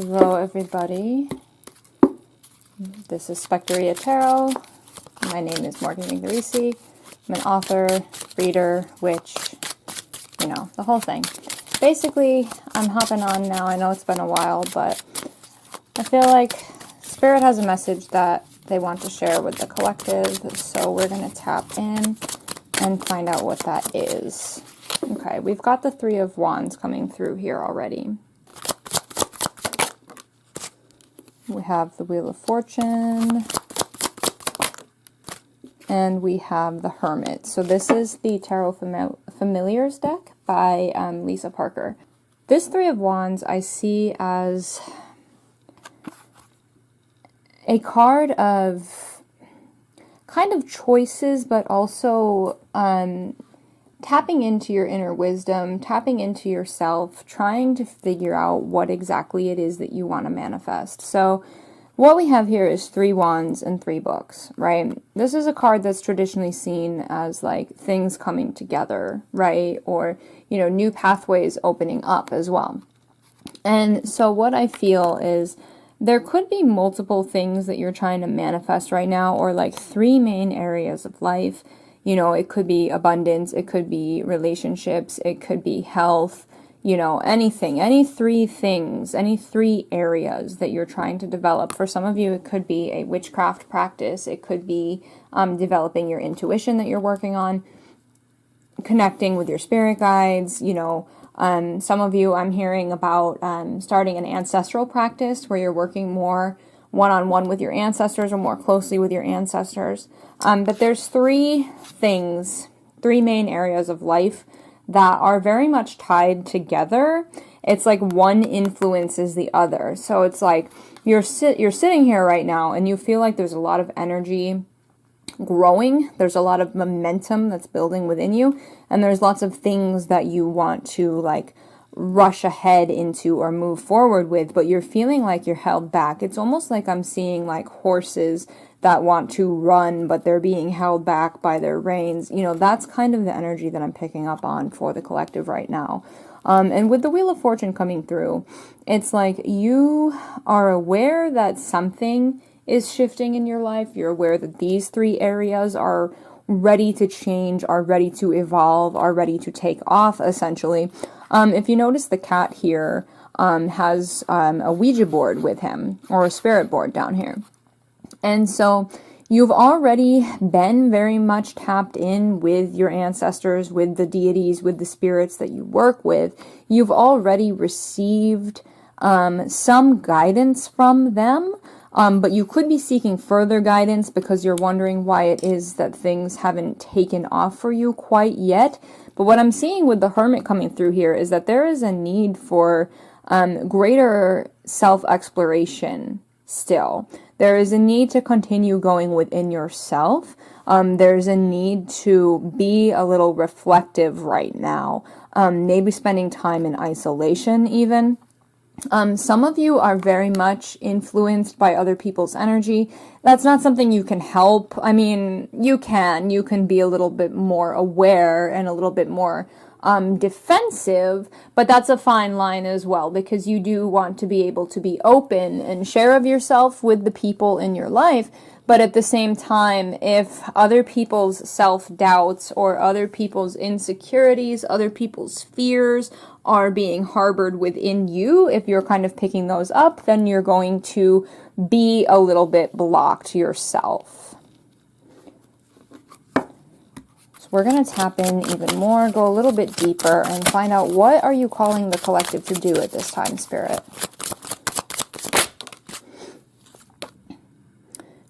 Hello everybody, this is Spectria Tarot. My name is Morgan Ignorisi. I'm an author, reader, witch, you know, the whole thing. Basically, I'm hopping on now. I know it's been a while, but I feel like Spirit has a message that they want to share with the collective, so we're going to tap in and find out what that is. Okay, we've got the Three of Wands coming through here already. We have the Wheel of Fortune, and we have the Hermit. So this is the Tarot Familiars deck by Lisa Parker. This Three of Wands I see as a card of kind of choices, but also tapping into your inner wisdom, tapping into yourself, trying to figure out what exactly it is that you want to manifest. So what we have here is 3 wands and 3 books, right? This is a card that's traditionally seen as like things coming together, right? Or, you know, new pathways opening up as well. And so what I feel is there could be multiple things that you're trying to manifest right now, or like 3 main areas of life. You know, it could be abundance, it could be relationships, it could be health, you know, anything, any 3 things, any 3 areas that you're trying to develop. For some of you, it could be a witchcraft practice, it could be developing your intuition that you're working on, connecting with your spirit guides, you know. Some of you, I'm hearing about starting an ancestral practice where you're working more one-on-one with your ancestors or more closely with your ancestors. But there's 3 things, 3 main areas of life that are very much tied together. It's like one influences the other. So it's like you're sitting here right now and you feel like there's a lot of energy growing. There's a lot of momentum that's building within you. And there's lots of things that you want to like rush ahead into or move forward with, but you're feeling like you're held back. It's almost like I'm seeing like horses that want to run, but they're being held back by their reins. You know, that's kind of the energy that I'm picking up on for the collective right now. And with the Wheel of Fortune coming through, it's like you are aware that something is shifting in your life. You're aware that these 3 areas are ready to change, are ready to evolve, are ready to take off, essentially. If you notice, the cat here has a Ouija board with him, or a spirit board down here. And so you've already been very much tapped in with your ancestors, with the deities, with the spirits that you work with. You've already received some guidance from them, but you could be seeking further guidance because you're wondering why it is that things haven't taken off for you quite yet. But what I'm seeing with the Hermit coming through here is that there is a need for greater self-exploration still. There is a need to continue going within yourself. There's a need to be a little reflective right now. Maybe spending time in isolation even. Some of you are very much influenced by other people's energy. That's not something you can help. I mean, you can be a little bit more aware and a little bit more defensive, but that's a fine line as well, because you do want to be able to be open and share of yourself with the people in your life. But at the same time, if other people's self-doubts or other people's insecurities, other people's fears are being harbored within you, if you're kind of picking those up, then you're going to be a little bit blocked yourself. So we're going to tap in even more, go a little bit deeper, and find out, what are you calling the collective to do at this time, Spirit?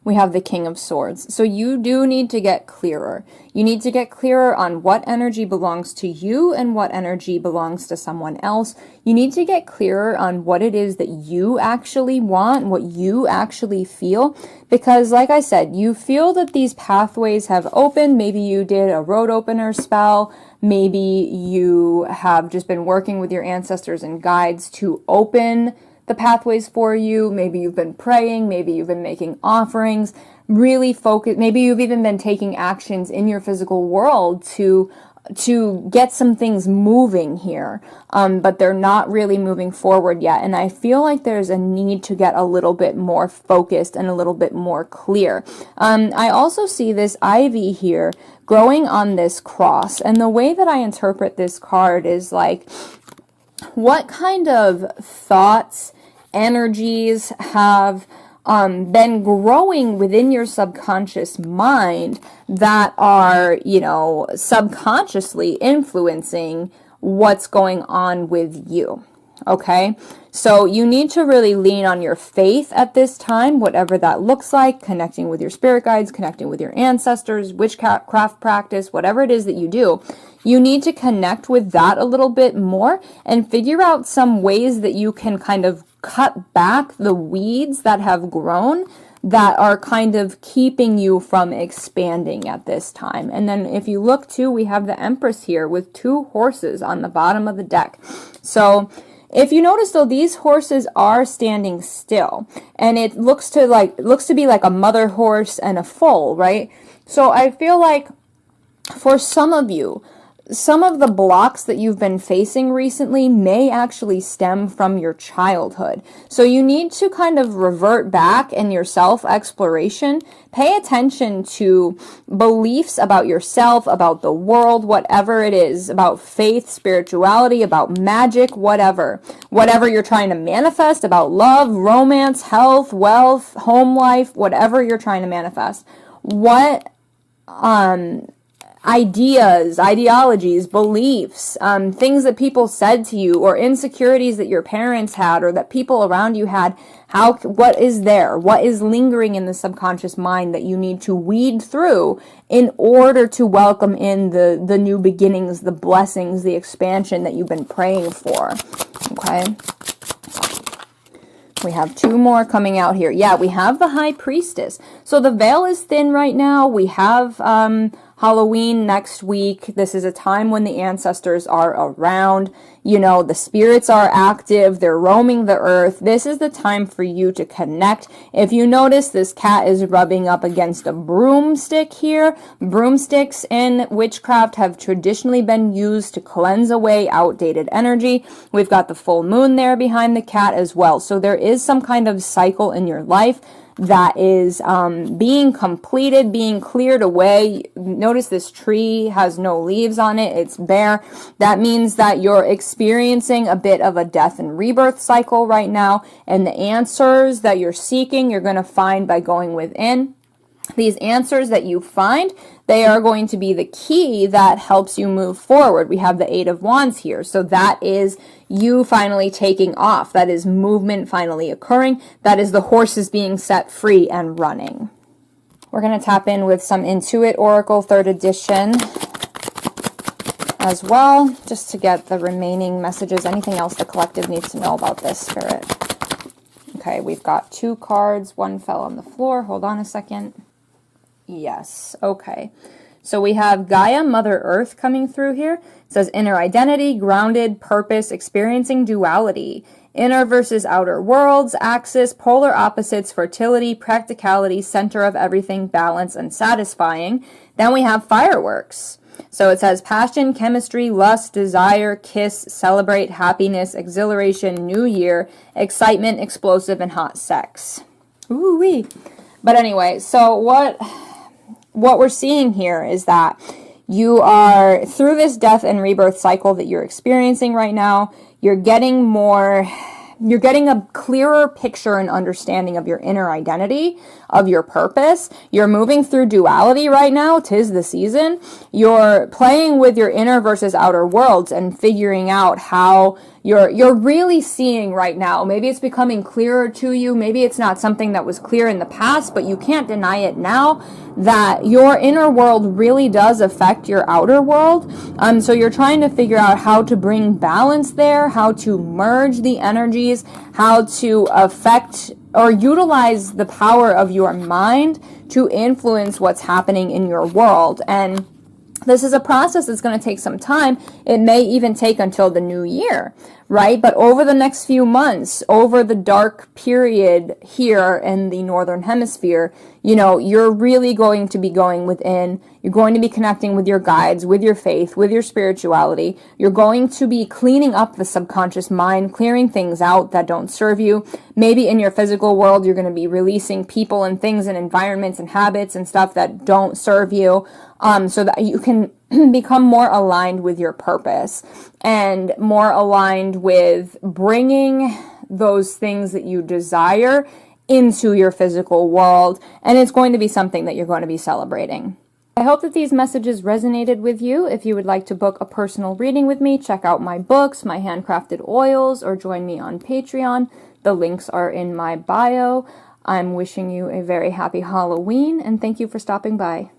We have the King of Swords. So you do need to get clearer. You need to get clearer on what energy belongs to you and what energy belongs to someone else. You need to get clearer on what it is that you actually want, what you actually feel. Because like I said, you feel that these pathways have opened. Maybe you did a road opener spell. Maybe you have just been working with your ancestors and guides to open the pathways for you. Maybe you've been praying, maybe you've been making offerings, really focus. Maybe you've even been taking actions in your physical world to get some things moving here, but they're not really moving forward yet. And I feel like there's a need to get a little bit more focused and a little bit more clear. I also see this ivy here growing on this cross. And the way that I interpret this card is like, what kind of thoughts, energies have been growing within your subconscious mind that are, you know, subconsciously influencing what's going on with you. Okay, so you need to really lean on your faith at this time, whatever that looks like, connecting with your spirit guides, connecting with your ancestors, witchcraft practice, whatever it is that you do. You need to connect with that a little bit more and figure out some ways that you can kind of cut back the weeds that have grown that are kind of keeping you from expanding at this time. And then if you look too, we have the Empress here with 2 horses on the bottom of the deck. So if you notice though, these horses are standing still, and it looks to be like a mother horse and a foal, right? So I feel like for some of you, some of the blocks that you've been facing recently may actually stem from your childhood. So you need to kind of revert back in your self-exploration. Pay attention to beliefs about yourself, about the world, whatever it is, about faith, spirituality, about magic, whatever. Whatever you're trying to manifest, about love, romance, health, wealth, home life, whatever you're trying to manifest. What ideas, ideologies, beliefs, things that people said to you, or insecurities that your parents had or that people around you had, what is there? What is lingering in the subconscious mind that you need to weed through in order to welcome in the new beginnings, the blessings, the expansion that you've been praying for? Okay. We have 2 more coming out here. Yeah, we have the High Priestess. So the veil is thin right now. We have Halloween next week. This is a time when the ancestors are around. You know, the spirits are active. They're roaming the earth. This is the time for you to connect. If you notice, this cat is rubbing up against a broomstick here. Broomsticks in witchcraft have traditionally been used to cleanse away outdated energy. We've got the full moon there behind the cat as well. So there is some kind of cycle in your life that is being completed, being cleared away. Notice this tree has no leaves on it. It's bare. That means that you're experiencing a bit of a death and rebirth cycle right now. And the answers that you're seeking, you're going to find by going within. These answers that you find, they are going to be the key that helps you move forward. We have the 8 of Wands here. So that is you finally taking off. That is movement finally occurring. That is the horses being set free and running. We're going to tap in with some Intuit Oracle 3rd edition as well, just to get the remaining messages. Anything else the collective needs to know about this, Spirit? Okay, we've got 2 cards. One fell on the floor. Hold on a second. Yes, okay. So we have Gaia, Mother Earth coming through here. It says inner identity, grounded, purpose, experiencing duality. Inner versus outer worlds, axis, polar opposites, fertility, practicality, center of everything, balance, and satisfying. Then we have fireworks. So it says passion, chemistry, lust, desire, kiss, celebrate, happiness, exhilaration, new year, excitement, explosive, and hot sex. Ooh-wee. But anyway, so what we're seeing here is that you are, through this death and rebirth cycle that you're experiencing right now, you're getting a clearer picture and understanding of your inner identity, of your purpose. You're moving through duality right now. 'Tis the season. You're playing with your inner versus outer worlds and figuring out how you're really seeing right now. Maybe it's becoming clearer to you. Maybe it's not something that was clear in the past, but you can't deny it now, that your inner world really does affect your outer world. So you're trying to figure out how to bring balance there, how to merge the energies, how to affect or utilize the power of your mind to influence what's happening in your world. And this is a process that's going to take some time. It may even take until the new year, right? But over the next few months, over the dark period here in the Northern Hemisphere, you know, you're really going to be going within. You're going to be connecting with your guides, with your faith, with your spirituality. You're going to be cleaning up the subconscious mind, clearing things out that don't serve you. Maybe in your physical world, you're going to be releasing people and things and environments and habits and stuff that don't serve you, so that you can become more aligned with your purpose and more aligned with bringing those things that you desire into your physical world. And it's going to be something that you're going to be celebrating. I hope that these messages resonated with you. If you would like to book a personal reading with me, check out my books, my handcrafted oils, or join me on Patreon. The links are in my bio. I'm wishing you a very happy Halloween, and thank you for stopping by.